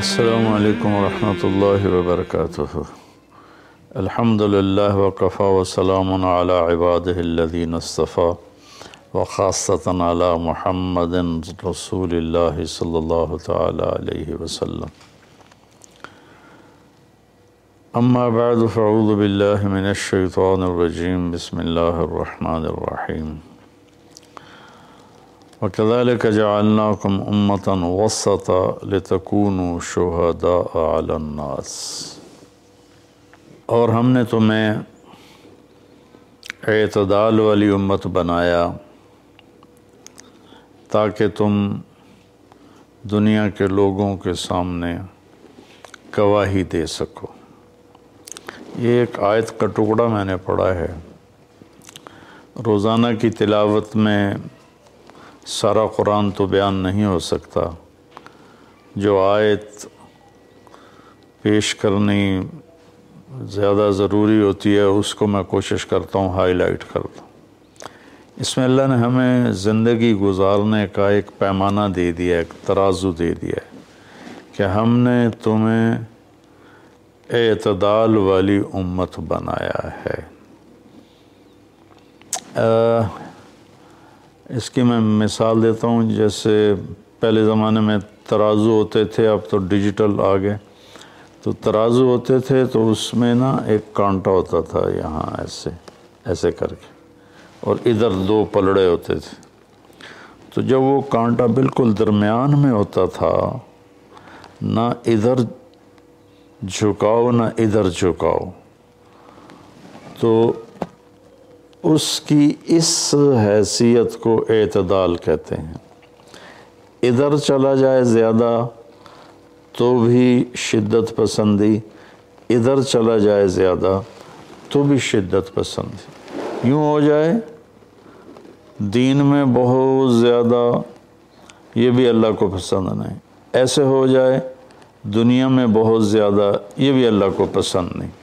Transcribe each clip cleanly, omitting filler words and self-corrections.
السلام علیکم ورحمۃ اللہ وبرکاتہ۔ الحمدللہ وکفیٰ وسلام علی عبادہ الذین اصطفیٰ وخاصۃ علی محمد رسول اللہ صلی اللہ تعالی علیہ وسلم۔ اما بعد فاعوذ باللہ من الشیطان الرجیم، بسم اللہ الرحمن الرحیم۔ وَكَذَلِكَ جَعَلْنَاكُمْ أُمَّةً وَسَطًا لِتَكُونُوا شُهَدَاءَ عَلَى النَّاسِ، اور ہم نے تمہیں اعتدال والی امت بنایا تاکہ تم دنیا کے لوگوں کے سامنے گواہی دے سکو۔ یہ ایک آیت کا ٹکڑا میں نے پڑھا ہے۔ روزانہ کی تلاوت میں سارا قرآن تو بیان نہیں ہو سکتا، جو آیت پیش کرنی زیادہ ضروری ہوتی ہے اس کو میں کوشش کرتا ہوں ہائی لائٹ کرتا ہوں۔ اس میں اللہ نے ہمیں زندگی گزارنے کا ایک پیمانہ دے دیا ہے، ایک ترازو دے دیا ہے کہ ہم نے تمہیں اعتدال والی امت بنایا ہے۔ اس کی میں مثال دیتا ہوں، جیسے پہلے زمانے میں ترازو ہوتے تھے، اب تو ڈیجیٹل آ گئے۔ تو ترازو ہوتے تھے تو اس میں نا ایک کانٹا ہوتا تھا یہاں ایسے کر کے، اور ادھر دو پلڑے ہوتے تھے۔ تو جب وہ کانٹا بالکل درمیان میں ہوتا تھا، نہ ادھر جھکاؤ نہ ادھر جھکاؤ، تو اس کی اس حیثیت کو اعتدال کہتے ہیں۔ ادھر چلا جائے زیادہ تو بھی شدت پسندی، ادھر چلا جائے زیادہ تو بھی شدت پسندی۔ یوں ہو جائے دین میں بہت زیادہ، یہ بھی اللہ کو پسند نہیں۔ ایسے ہو جائے دنیا میں بہت زیادہ، یہ بھی اللہ کو پسند نہیں۔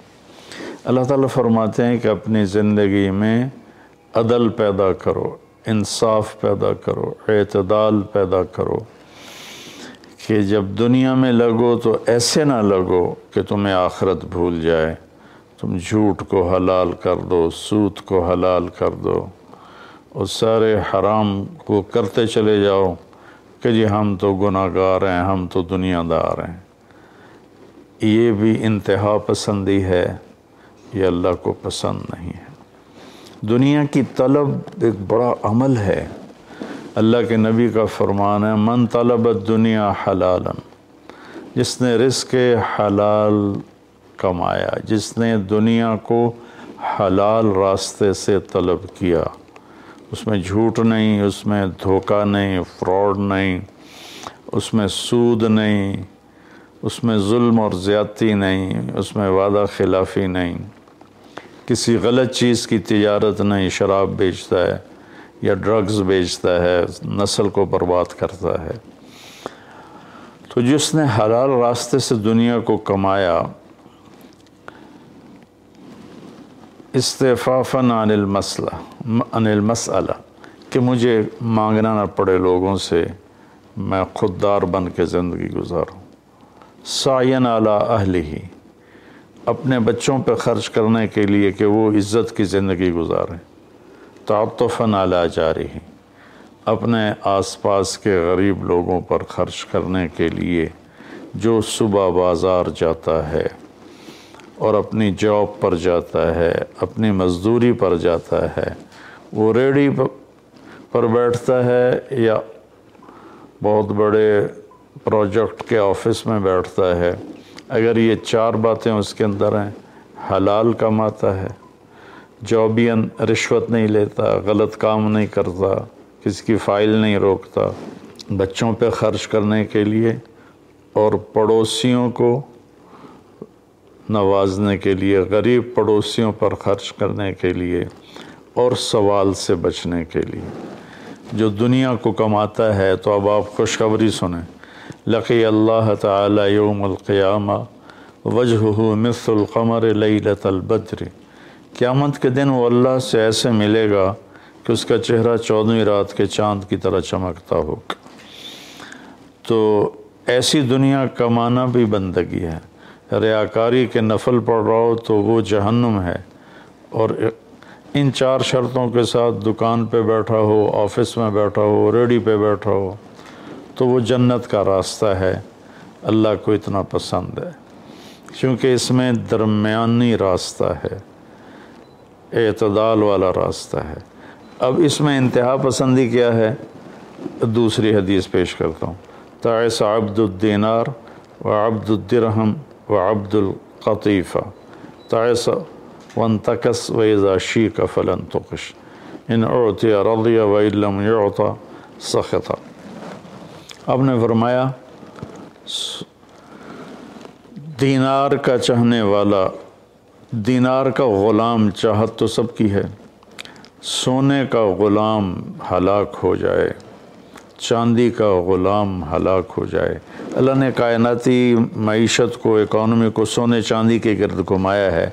اللہ تعالیٰ فرماتے ہیں کہ اپنی زندگی میں عدل پیدا کرو، انصاف پیدا کرو، اعتدال پیدا کرو، کہ جب دنیا میں لگو تو ایسے نہ لگو کہ تمہیں آخرت بھول جائے، تم جھوٹ کو حلال کر دو، سود کو حلال کر دو، اور سارے حرام کو کرتے چلے جاؤ کہ جی ہم تو گناہ گار ہیں، ہم تو دنیا دار ہیں۔ یہ بھی انتہا پسندی ہے، یہ اللہ کو پسند نہیں ہے۔ دنیا کی طلب ایک بڑا عمل ہے۔ اللہ کے نبی کا فرمان ہے، من طلب الدنیا حلالا، جس نے رزق حلال کمایا، جس نے دنیا کو حلال راستے سے طلب کیا، اس میں جھوٹ نہیں، اس میں دھوکہ نہیں، فراڈ نہیں، اس میں سود نہیں، اس میں ظلم اور زیادتی نہیں، اس میں وعدہ خلافی نہیں، کسی غلط چیز کی تجارت نہیں، شراب بیچتا ہے یا ڈرگز بیچتا ہے، نسل کو برباد کرتا ہے۔ تو جس نے حلال راستے سے دنیا کو کمایا، استعفافاً عن المسئلہ، کہ مجھے مانگنا نہ پڑے لوگوں سے، میں خوددار بن کے زندگی گزاروں۔ سعیاً علی اہلہ، اپنے بچوں پہ خرچ کرنے کے لیے کہ وہ عزت کی زندگی گزاریں۔ تعطفاً علی جارہ، اپنے آس پاس کے غریب لوگوں پر خرچ کرنے کے لیے، جو صبح بازار جاتا ہے اور اپنی جاب پر جاتا ہے، اپنی مزدوری پر جاتا ہے، وہ ریڑھی پر بیٹھتا ہے یا بہت بڑے پروجیکٹ کے آفس میں بیٹھتا ہے، اگر یہ چار باتیں اس کے اندر ہیں، حلال کماتا ہے، جابین رشوت نہیں لیتا، غلط کام نہیں کرتا، کسی کی فائل نہیں روکتا، بچوں پہ خرچ کرنے کے لیے اور پڑوسیوں کو نوازنے کے لیے، غریب پڑوسیوں پر خرچ کرنے کے لیے اور سوال سے بچنے کے لیے، جو دنیا کو کماتا ہے۔ تو اب آپ خوشخبری سنیں، لقی اللہ تعالی یوم القیامہ وجہہ مثل القمر لیلۃ البدر، قیامت کے دن وہ اللہ سے ایسے ملے گا کہ اس کا چہرہ 14ویں رات کے چاند کی طرح چمکتا ہوگا۔ تو ایسی دنیا کمانا بھی بندگی ہے۔ ریاکاری کے نفل پڑھ رہا ہو تو وہ جہنم ہے، اور ان 4 شرطوں کے ساتھ دکان پہ بیٹھا ہو، آفس میں بیٹھا ہو، ریڈی پہ بیٹھا ہو تو وہ جنت کا راستہ ہے، اللہ کو اتنا پسند ہے، کیونکہ اس میں درمیانی راستہ ہے، اعتدال والا راستہ ہے۔ اب اس میں انتہا پسندی کیا ہے؟ دوسری حدیث پیش کرتا ہوں۔ تعس عبد الدینار وعبد الدرہم وعبد القطیفہ، تعس وانتکس وإذا شیک فلن تقش، ان اعطی رضی وإن لم يعط سخط۔ آپ نے فرمایا دینار کا چاہنے والا، دینار کا غلام چاہت تو سب کی ہے، سونے کا غلام ہلاک ہو جائے، چاندی کا غلام ہلاک ہو جائے۔ اللہ نے کائناتی معیشت کو، اکانومی کو سونے چاندی کے گرد گھمایا ہے،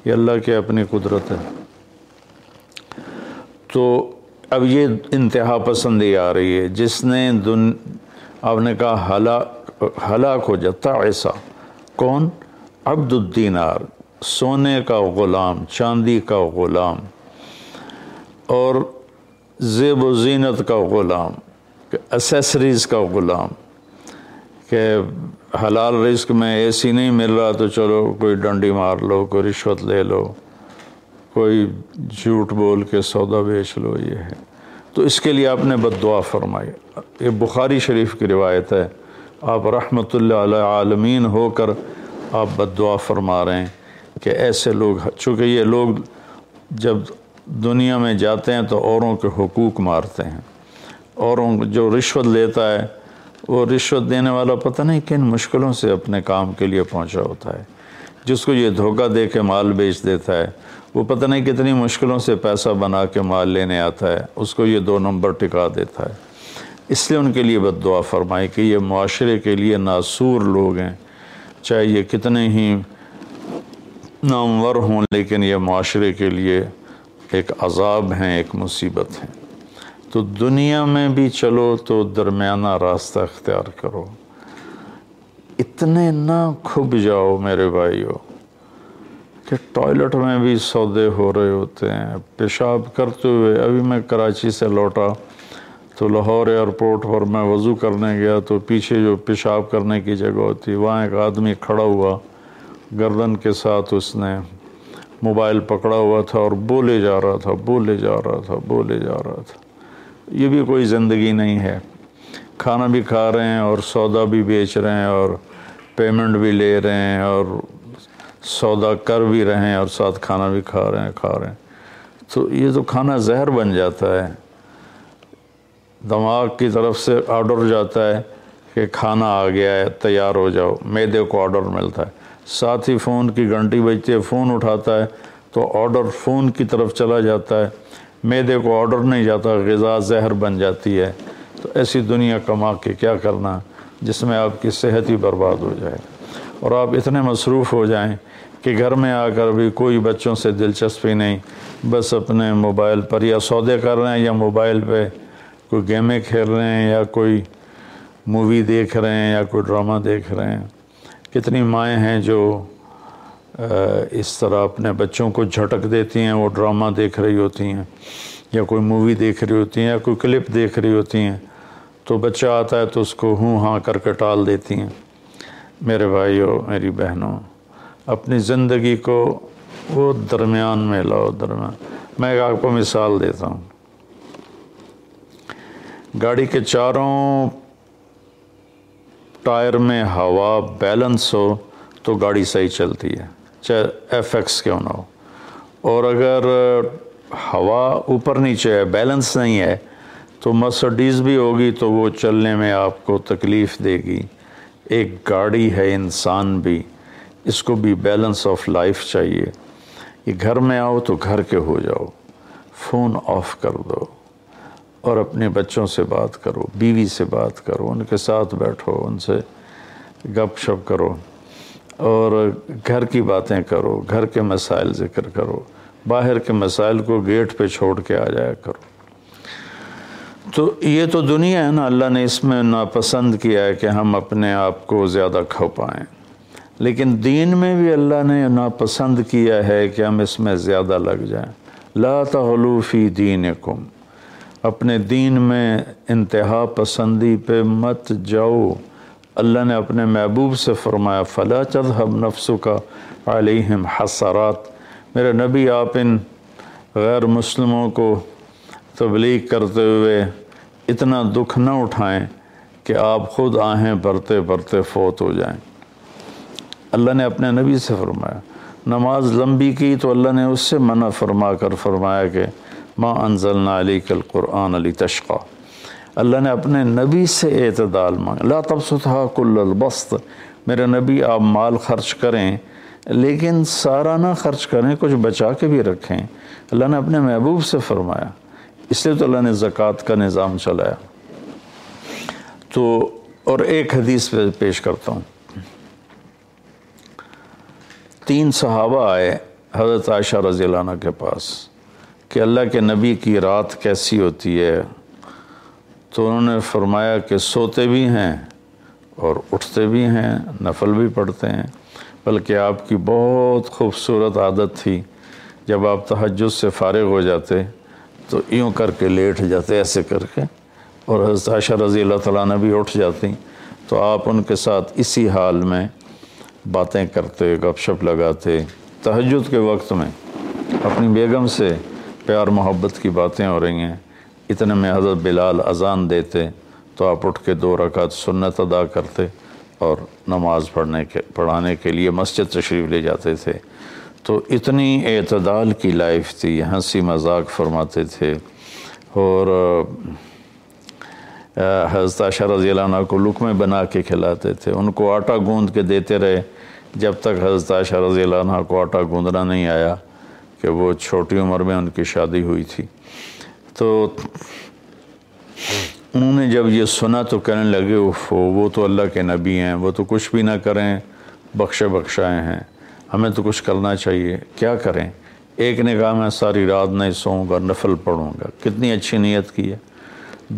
یہ اللہ کی اپنی قدرت ہے۔ تو اب یہ انتہا پسندی آ رہی ہے، جس نے آپ نے کہا ہلاک ہو جاتا ایسا کون؟ عبد الدینار، سونے کا غلام، چاندی کا غلام، اور زیب و زینت کا غلام، اسیسریز کا غلام، کہ حلال رزق میں ایسی نہیں مل رہا تو چلو کوئی ڈنڈی مار لو، کوئی رشوت لے لو، کوئی جھوٹ بول کے سودا بیچ لو، یہ ہے۔ تو اس کے لیے آپ نے بد دعا فرمائی۔ یہ بخاری شریف کی روایت ہے، آپ رحمت اللہ علیہ عالمین ہو کر آپ بد دعا فرما رہے ہیں کہ ایسے لوگ، چونکہ یہ لوگ جب دنیا میں جاتے ہیں تو اوروں کے حقوق مارتے ہیں، اوروں جو رشوت لیتا ہے وہ رشوت دینے والا پتہ نہیں کن مشکلوں سے اپنے کام کے لیے پہنچا ہوتا ہے، جس کو یہ دھوکہ دے کے مال بیچ دیتا ہے وہ پتہ نہیں کتنی مشکلوں سے پیسہ بنا کے مال لینے آتا ہے، اس کو یہ 2 نمبر ٹکا دیتا ہے۔ اس لیے ان کے لیے بد دعا فرمائی کہ یہ معاشرے کے لیے ناسور لوگ ہیں، چاہے یہ کتنے ہی نامور ہوں، لیکن یہ معاشرے کے لیے ایک عذاب ہیں، ایک مصیبت ہے۔ تو دنیا میں بھی چلو تو درمیانہ راستہ اختیار کرو، اتنے نہ کھب جاؤ میرے بھائیو کہ ٹوائلٹ میں بھی سودے ہو رہے ہوتے ہیں، پیشاب کرتے ہوئے۔ ابھی میں کراچی سے لوٹا تو لاہور ایئرپورٹ پر میں وضو کرنے گیا تو پیچھے جو پیشاب کرنے کی جگہ ہوتی، وہاں ایک آدمی کھڑا ہوا، گردن کے ساتھ اس نے موبائل پکڑا ہوا تھا اور بولے جا رہا تھا، بولے جا رہا تھا، بولے جا رہا تھا۔ یہ بھی کوئی زندگی نہیں ہے، کھانا بھی کھا رہے ہیں اور سودا بھی بیچ رہے ہیں اور پیمنٹ بھی لے رہے ہیں اور سودا کر بھی رہے ہیں اور ساتھ کھانا بھی کھا رہے ہیں۔ تو یہ تو کھانا زہر بن جاتا ہے، دماغ کی طرف سے آرڈر جاتا ہے کہ کھانا آ گیا ہے، تیار ہو جاؤ، معدے کو آرڈر ملتا ہے، ساتھ ہی فون کی گھنٹی بجتی ہے، فون اٹھاتا ہے تو آرڈر فون کی طرف چلا جاتا ہے، معدے کو آرڈر نہیں جاتا، غذا زہر بن جاتی ہے۔ تو ایسی دنیا کما کے کیا کرنا جس میں آپ کی صحت ہی برباد ہو جائے اور آپ اتنے مصروف ہو جائیں کہ گھر میں آ کر بھی کوئی بچوں سے دلچسپی نہیں، بس اپنے موبائل پر یا سودے کر رہے ہیں یا موبائل پہ کوئی گیمیں کھیل رہے ہیں یا کوئی مووی دیکھ رہے ہیں یا کوئی ڈرامہ دیکھ رہے ہیں۔ کتنی مائیں ہیں جو اس طرح اپنے بچوں کو جھٹک دیتی ہیں، وہ ڈرامہ دیکھ رہی ہوتی ہیں یا کوئی مووی دیکھ رہی ہوتی ہیں یا کوئی کلپ دیکھ رہی ہوتی ہیں، تو بچہ آتا ہے تو اس کو ہوں ہاں کر کے ٹال دیتی ہیں۔ میرے بھائیو، میری بہنوں، اپنی زندگی کو وہ درمیان میں لاؤ، درمیان۔ میں ایک آپ کو مثال دیتا ہوں، گاڑی کے چاروں ٹائر میں ہوا بیلنس ہو تو گاڑی صحیح چلتی ہے، چاہے ایف ایکس کیوں نہ ہو، اور اگر ہوا اوپر نیچے ہے، بیلنس نہیں ہے، تو مرسڈیز بھی ہوگی تو وہ چلنے میں آپ کو تکلیف دے گی۔ ایک گاڑی ہے، انسان بھی، اس کو بھی بیلنس آف لائف چاہیے۔ یہ گھر میں آؤ تو گھر کے ہو جاؤ، فون آف کر دو اور اپنے بچوں سے بات کرو، بیوی سے بات کرو، ان کے ساتھ بیٹھو، ان سے گپ شپ کرو اور گھر کی باتیں کرو، گھر کے مسائل ذکر کرو، باہر کے مسائل کو گیٹ پہ چھوڑ کے آ جایا کرو۔ تو یہ تو دنیا ہے نا، اللہ نے اس میں ناپسند کیا ہے کہ ہم اپنے آپ کو زیادہ کھو پائیں، لیکن دین میں بھی اللہ نے ناپسند کیا ہے کہ ہم اس میں زیادہ لگ جائیں۔ لا تغلوا فی دینکم، اپنے دین میں انتہا پسندی پہ مت جاؤ۔ اللہ نے اپنے محبوب سے فرمایا فلا تذهب نفسك علیہم حسرات، میرے نبی آپ ان غیر مسلموں کو تبلیغ کرتے ہوئے اتنا دکھ نہ اٹھائیں کہ آپ خود آہیں بھرتے بھرتے فوت ہو جائیں۔ اللہ نے اپنے نبی سے فرمایا، نماز لمبی کی تو اللہ نے اس سے منع فرما کر فرمایا کہ ما انزلنا علیک القرآن لتشقی۔ اللہ نے اپنے نبی سے اعتدال مانگا، لا تبسطھا کل البسط، میرے نبی آپ مال خرچ کریں لیکن سارا نہ خرچ کریں، کچھ بچا کے بھی رکھیں۔ اللہ نے اپنے محبوب سے فرمایا، اس لیے تو اللہ نے زکوٰۃ کا نظام چلایا۔ تو اور ایک حدیث پہ پیش کرتا ہوں، 3 صحابہ آئے حضرت عائشہ رضی اللہ عنہ کے پاس کہ اللہ کے نبی کی رات کیسی ہوتی ہے، تو انہوں نے فرمایا کہ سوتے بھی ہیں اور اٹھتے بھی ہیں، نفل بھی پڑھتے ہیں، بلکہ آپ کی بہت خوبصورت عادت تھی، جب آپ تہجد سے فارغ ہو جاتے تو یوں کر کے لیٹ جاتے، ایسے کر کے، اور حضرت عائشہ رضی اللہ تعالیٰ عنہ بھی اٹھ جاتی تو آپ ان کے ساتھ اسی حال میں باتیں کرتے، گپ شپ لگاتے، تہجد کے وقت میں اپنی بیگم سے پیار محبت کی باتیں ہو رہی ہیں، اتنے میں حضرت بلال اذان دیتے تو آپ اٹھ کے 2 رکعت سنت ادا کرتے اور نماز پڑھانے کے لیے مسجد تشریف لے جاتے تھے۔ تو اتنی اعتدال کی لائف تھی، ہنسی مذاق فرماتے تھے، اور حضرت عائشہ رضی اللہ عنہ کو لقمے بنا کے کھلاتے تھے، ان کو آٹا گوندھ کے دیتے رہے جب تک حضرت عائشہ رضی اللہ عنہ کو آٹا گوندھنا نہیں آیا، کہ وہ چھوٹی عمر میں ان کی شادی ہوئی تھی۔ تو انہوں نے جب یہ سنا تو کہنے لگے وہ تو اللہ کے نبی ہیں، وہ تو کچھ بھی نہ کریں، بخشے بخشائے ہیں، ہمیں تو کچھ کرنا چاہیے، کیا کریں؟ ایک نے کہا میں ساری رات نہیں سوؤں گا، نفل پڑھوں گا، کتنی اچھی نیت کی ہے۔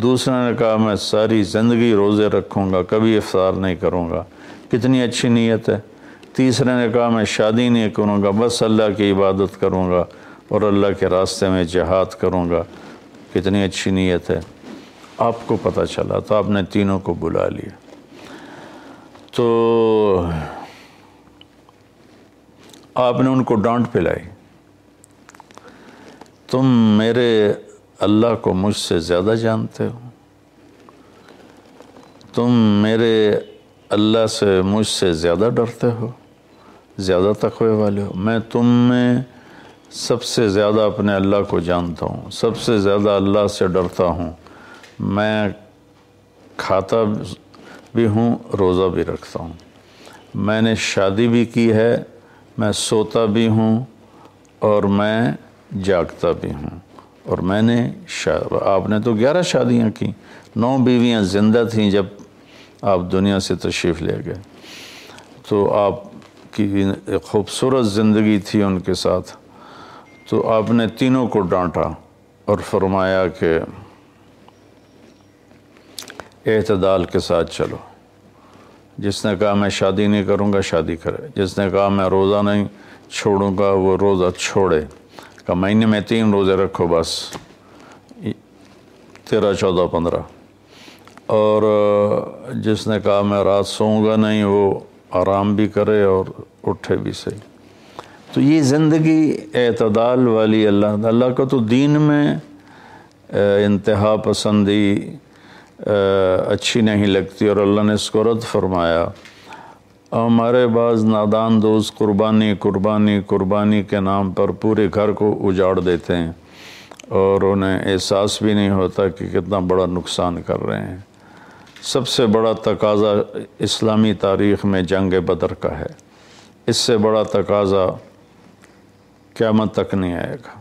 دوسرے نے کہا میں ساری زندگی روزے رکھوں گا، کبھی افطار نہیں کروں گا، کتنی اچھی نیت ہے۔ تیسرے نے کہا میں شادی نہیں کروں گا، بس اللہ کی عبادت کروں گا اور اللہ کے راستے میں جہاد کروں گا، کتنی اچھی نیت ہے۔ آپ کو پتہ چلا تو آپ نے تینوں کو بلا لیا، تو آپ نے ان کو ڈانٹ پلائی، تم میرے اللہ کو مجھ سے زیادہ جانتے ہو، تم میرے اللہ سے مجھ سے زیادہ ڈرتے ہو، زیادہ تقوی والے ہو، میں تم میں سب سے زیادہ اپنے اللہ کو جانتا ہوں، سب سے زیادہ اللہ سے ڈرتا ہوں، میں کھاتا بھی ہوں، روزہ بھی رکھتا ہوں، میں نے شادی بھی کی ہے، میں سوتا بھی ہوں اور میں جاگتا بھی ہوں، اور میں نے آپ نے تو 11 شادیاں کی، 9 بیویاں زندہ تھیں جب آپ دنیا سے تشریف لے گئے، تو آپ کی خوبصورت زندگی تھی ان کے ساتھ۔ تو آپ نے تینوں کو ڈانٹا اور فرمایا کہ اعتدال کے ساتھ چلو، جس نے کہا میں شادی نہیں کروں گا شادی کرے، جس نے کہا میں روزہ نہیں چھوڑوں گا وہ روزہ چھوڑے، کہ مہینے میں 3 روزے رکھو بس، 13، 14، 15، اور جس نے کہا میں رات سوؤں گا نہیں وہ آرام بھی کرے اور اٹھے بھی صحیح۔ تو یہ زندگی اعتدال والی اللہ کا تو دین میں انتہا پسندی اچھی نہیں لگتی، اور اللہ نے اس کو رد فرمایا۔ ہمارے بعض نادان دوست قربانی کے نام پر پورے گھر کو اجاڑ دیتے ہیں اور انہیں احساس بھی نہیں ہوتا کہ کتنا بڑا نقصان کر رہے ہیں۔ سب سے بڑا تقاضا اسلامی تاریخ میں جنگ بدر کا ہے، اس سے بڑا تقاضا قیامت تک نہیں آئے گا،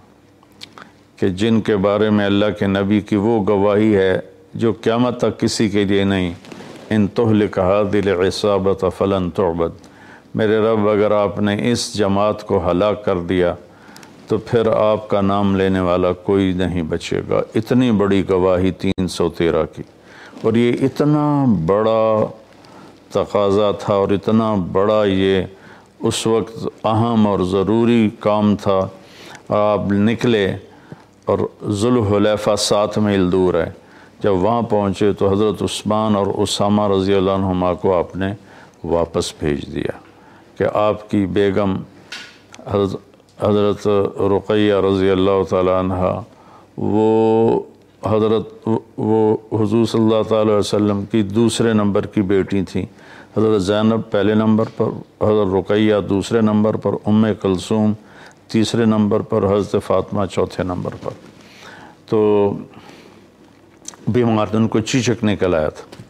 کہ جن کے بارے میں اللہ کے نبی کی وہ گواہی ہے جو قیامت تک کسی کے لیے نہیں، ان تہلک هذه العصابۃ فلن تعبد، میرے رب اگر آپ نے اس جماعت کو ہلاک کر دیا تو پھر آپ کا نام لینے والا کوئی نہیں بچے گا۔ اتنی بڑی گواہی 313 کی، اور یہ اتنا بڑا تقاضا تھا اور اتنا بڑا یہ اس وقت اہم اور ضروری کام تھا۔ آپ نکلے اور ذوالحلیفہ 7 میل دور ہے، جب وہاں پہنچے تو حضرت عثمان اور اسامہ رضی اللہ عنہما کو آپ نے واپس بھیج دیا کہ آپ کی بیگم حضرت رقیہ رضی اللہ تعالیٰ عنہ وہ حضور صلی اللہ تعالیٰ علیہ وسلم کی دوسرے نمبر کی بیٹی تھیں۔ حضرت زینب پہلے نمبر پر، حضرت رقیہ دوسرے نمبر پر، ام کلثوم تیسرے نمبر پر، حضرت فاطمہ چوتھے نمبر پر۔ تو بیمار ان کو چیچک نکل آیا تھا،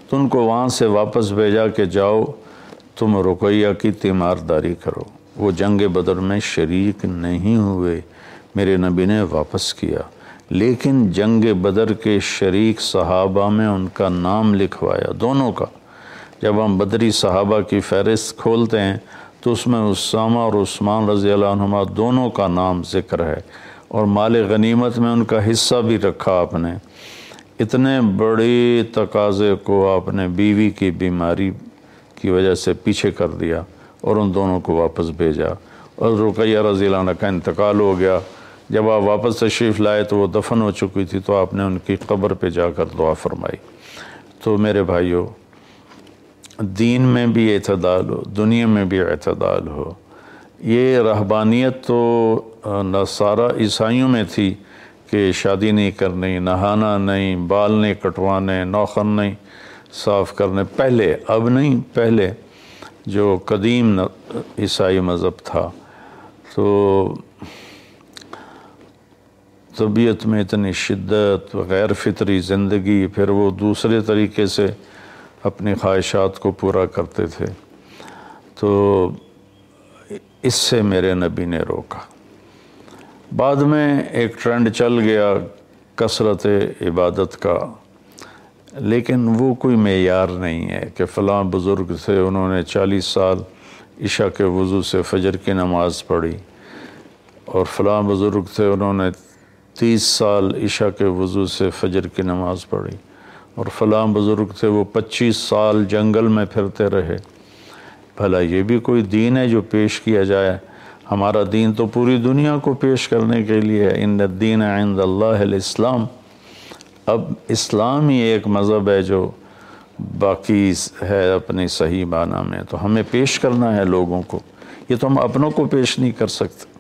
تو ان کو وہاں سے واپس بھیجا کہ جاؤ تم رقیہ کی تیمارداری کرو۔ وہ جنگ بدر میں شریک نہیں ہوئے، میرے نبی نے واپس کیا، لیکن جنگ بدر کے شریک صحابہ میں ان کا نام لکھوایا، دونوں کا۔ جب ہم بدری صحابہ کی فہرست کھولتے ہیں تو اس میں اسامہ اور عثمان رضی اللہ عنہما دونوں کا نام ذکر ہے، اور مال غنیمت میں ان کا حصہ بھی رکھا آپ نے۔ اتنے بڑے تقاضے کو آپ نے بیوی کی بیماری کی وجہ سے پیچھے کر دیا اور ان دونوں کو واپس بھیجا، اور رقیہ رضی اللہ عنہ کا انتقال ہو گیا۔ جب آپ واپس تشریف لائے تو وہ دفن ہو چکی تھی، تو آپ نے ان کی قبر پہ جا کر دعا فرمائی۔ تو میرے بھائیو، دین میں بھی اعتدال ہو، دنیا میں بھی اعتدال ہو۔ یہ رہبانیت تو نصارہ عیسائیوں میں تھی کہ شادی نہیں کرنی، نہانا نہیں، بال نہیں کٹوانے، نوخن نہیں صاف کرنے، پہلے، اب نہیں، پہلے جو قدیم عیسائی مذہب تھا۔ تو طبیعت میں اتنی شدت، غیر فطری زندگی، پھر وہ دوسرے طریقے سے اپنی خواہشات کو پورا کرتے تھے، تو اس سے میرے نبی نے روکا۔ بعد میں ایک ٹرینڈ چل گیا کثرت عبادت کا، لیکن وہ کوئی معیار نہیں ہے کہ فلاں بزرگ تھے، انہوں نے 40 سال عشاء کے وضو سے فجر کی نماز پڑھی، اور فلاں بزرگ تھے انہوں نے 30 سال عشاء کے وضو سے فجر کی نماز پڑھی، اور فلاں بزرگ تھے وہ 25 سال جنگل میں پھرتے رہے۔ بھلا یہ بھی کوئی دین ہے جو پیش کیا جائے؟ ہمارا دین تو پوری دنیا کو پیش کرنے کے لیے ہے۔ ان الدین عند اللہ الاسلام۔ اب اسلام ہی ایک مذہب ہے جو باقی ہے اپنی صحیح معنی میں، تو ہمیں پیش کرنا ہے لوگوں کو۔ یہ تو ہم اپنوں کو پیش نہیں کر سکتے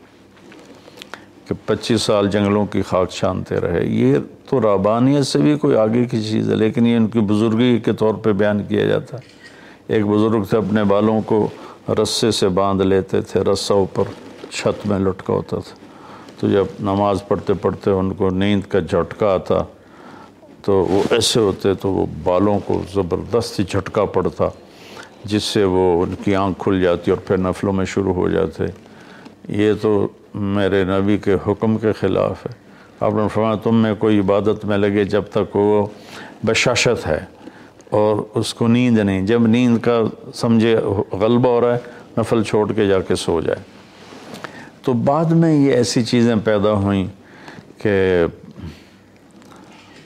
کہ 25 سال جنگلوں کی خاک چھانتے رہے۔ یہ تو رہبانیت سے بھی کوئی آگے کی چیز ہے، لیکن یہ ان کی بزرگی کے طور پہ بیان کیا جاتا ہے۔ ایک بزرگ تھے، اپنے بالوں کو رسے سے باندھ لیتے تھے، رسہ اوپر چھت میں لٹکا ہوتا تھا، تو جب نماز پڑھتے پڑھتے ان کو نیند کا جھٹکا آتا تو وہ ایسے ہوتے تو وہ بالوں کو زبردستی جھٹکا پڑتا، جس سے وہ ان کی آنکھ کھل جاتی اور پھر نفلوں میں شروع ہو جاتے۔ یہ تو میرے نبی کے حکم کے خلاف ہے۔ آپ نے فرمایا تم میں کوئی عبادت میں لگے جب تک وہ بشاشت ہے اور اس کو نیند نہیں، جب نیند کا سمجھے غلبہ ہو رہا ہے نفل چھوڑ کے جا کے سو جائے۔ تو بعد میں یہ ایسی چیزیں پیدا ہوئیں کہ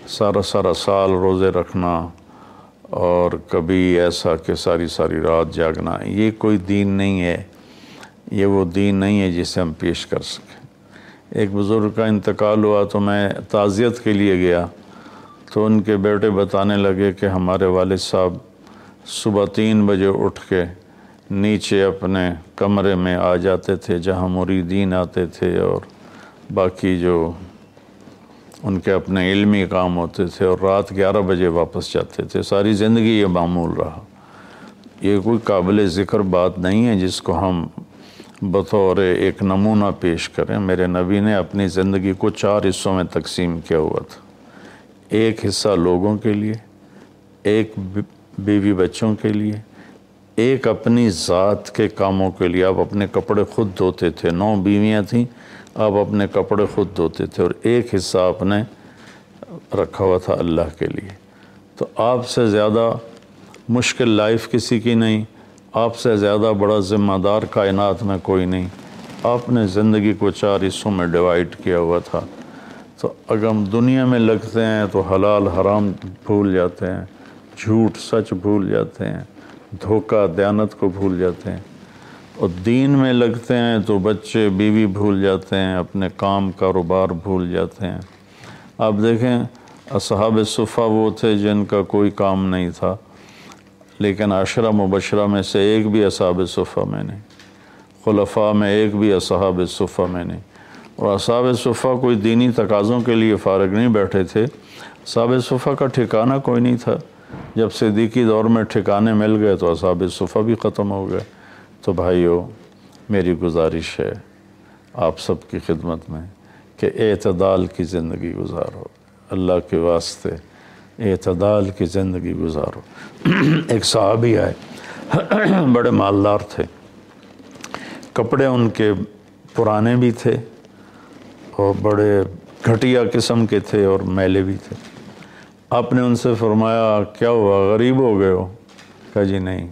سارا سال روزے رکھنا، اور کبھی ایسا کہ ساری رات جاگنا، یہ کوئی دین نہیں ہے، یہ وہ دین نہیں ہے جسے ہم پیش کر سکیں۔ ایک بزرگ کا انتقال ہوا تو میں تعزیت کے لیے گیا، تو ان کے بیٹے بتانے لگے کہ ہمارے والد صاحب صبح 3 بجے اٹھ کے نیچے اپنے کمرے میں آ جاتے تھے جہاں مریدین آتے تھے اور باقی جو ان کے اپنے علمی کام ہوتے تھے، اور رات 11 بجے واپس جاتے تھے۔ ساری زندگی یہ معمول رہا۔ یہ کوئی قابل ذکر بات نہیں ہے جس کو ہم بطور ایک نمونہ پیش کریں۔ میرے نبی نے اپنی زندگی کو 4 حصوں میں تقسیم کیا ہوا تھا۔ ایک حصہ لوگوں کے لیے، ایک بیوی بچوں کے لیے، ایک اپنی ذات کے کاموں کے لیے۔ آپ اپنے کپڑے خود دھوتے تھے، 9 بیویاں تھیں، آپ اپنے کپڑے خود دھوتے تھے، اور ایک حصہ آپ نے رکھا ہوا تھا اللہ کے لیے۔ تو آپ سے زیادہ مشکل لائف کسی کی نہیں، آپ سے زیادہ بڑا ذمہ دار کائنات میں کوئی نہیں آپ نے زندگی کو 4 حصوں میں ڈیوائڈ کیا ہوا تھا، تو اگر ہم دنیا میں لگتے ہیں تو حلال حرام بھول جاتے ہیں، جھوٹ سچ بھول جاتے ہیں، دھوکہ دیانت کو بھول جاتے ہیں، اور دین میں لگتے ہیں تو بچے بیوی بھول جاتے ہیں، اپنے کام کاروبار بھول جاتے ہیں۔ آپ دیکھیں اصحاب صفہ وہ تھے جن کا کوئی کام نہیں تھا، لیکن 10 مبشرہ میں سے ایک بھی اصحاب صفہ میں نہیں، خلفاء میں ایک بھی اصحاب صفہ میں نہیں۔ اور اصحاب صفہ کوئی دینی تقاضوں کے لیے فارغ نہیں بیٹھے تھے، اصحاب صفہ کا ٹھکانہ کوئی نہیں تھا۔ جب صدیقی دور میں ٹھکانے مل گئے تو اصحاب صفہ بھی ختم ہو گئے۔ تو بھائیو، میری گزارش ہے آپ سب کی خدمت میں کہ اعتدال کی زندگی گزارو، اللہ کے واسطے اعتدال کی زندگی گزارو۔ ایک صحابی آئے، بڑے مالدار تھے، کپڑے ان کے پرانے بھی تھے اور بڑے گھٹیا قسم کے تھے اور میلے بھی تھے۔ آپ نے ان سے فرمایا کیا ہوا، غریب ہو گئے ہو؟ کہا جی نہیں۔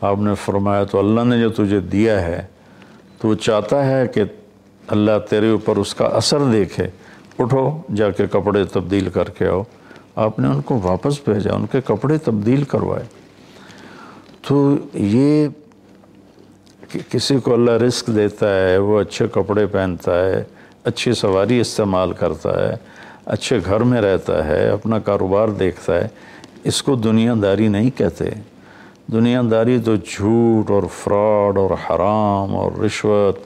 آپ نے فرمایا تو اللہ نے جو تجھے دیا ہے تو چاہتا ہے کہ اللہ تیرے اوپر اس کا اثر دیکھے، اٹھو جا کے کپڑے تبدیل کر کے آؤ۔ آپ نے ان کو واپس بھیجا، ان کے کپڑے تبدیل کروائے۔ تو یہ کہ کسی کو اللہ رزق دیتا ہے، وہ اچھے کپڑے پہنتا ہے، اچھی سواری استعمال کرتا ہے، اچھے گھر میں رہتا ہے، اپنا کاروبار دیکھتا ہے، اس کو دنیا داری نہیں کہتے۔ دنیا داری تو جھوٹ اور فراڈ اور حرام اور رشوت،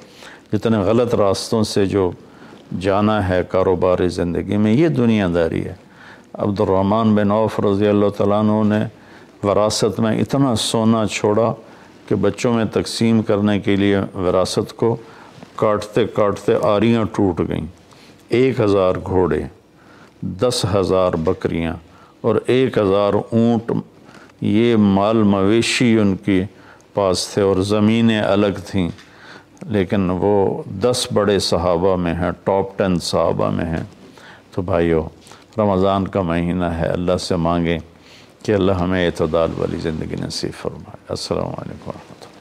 جتنے غلط راستوں سے جو جانا ہے کاروباری زندگی میں، یہ دنیا داری ہے۔ عبد الرحمن بن عوف رضی اللہ تعالیٰ عنہ نے وراثت میں اتنا سونا چھوڑا کہ بچوں میں تقسیم کرنے کے لیے وراثت کو کاٹتے کاٹتے آریاں ٹوٹ گئیں۔ 1000 گھوڑے، 10,000 بکریاں اور 1000 اونٹ، یہ مال مویشی ان کے پاس تھے، اور زمینیں الگ تھیں، لیکن وہ 10 بڑے صحابہ میں ہیں، ٹاپ 10 صحابہ میں ہیں۔ تو بھائیو، رمضان کا مہینہ ہے، اللہ سے مانگیں کہ اللہ ہمیں اعتدال والی زندگی نصیب فرمائے۔ السلام علیکم ورحمۃ اللہ۔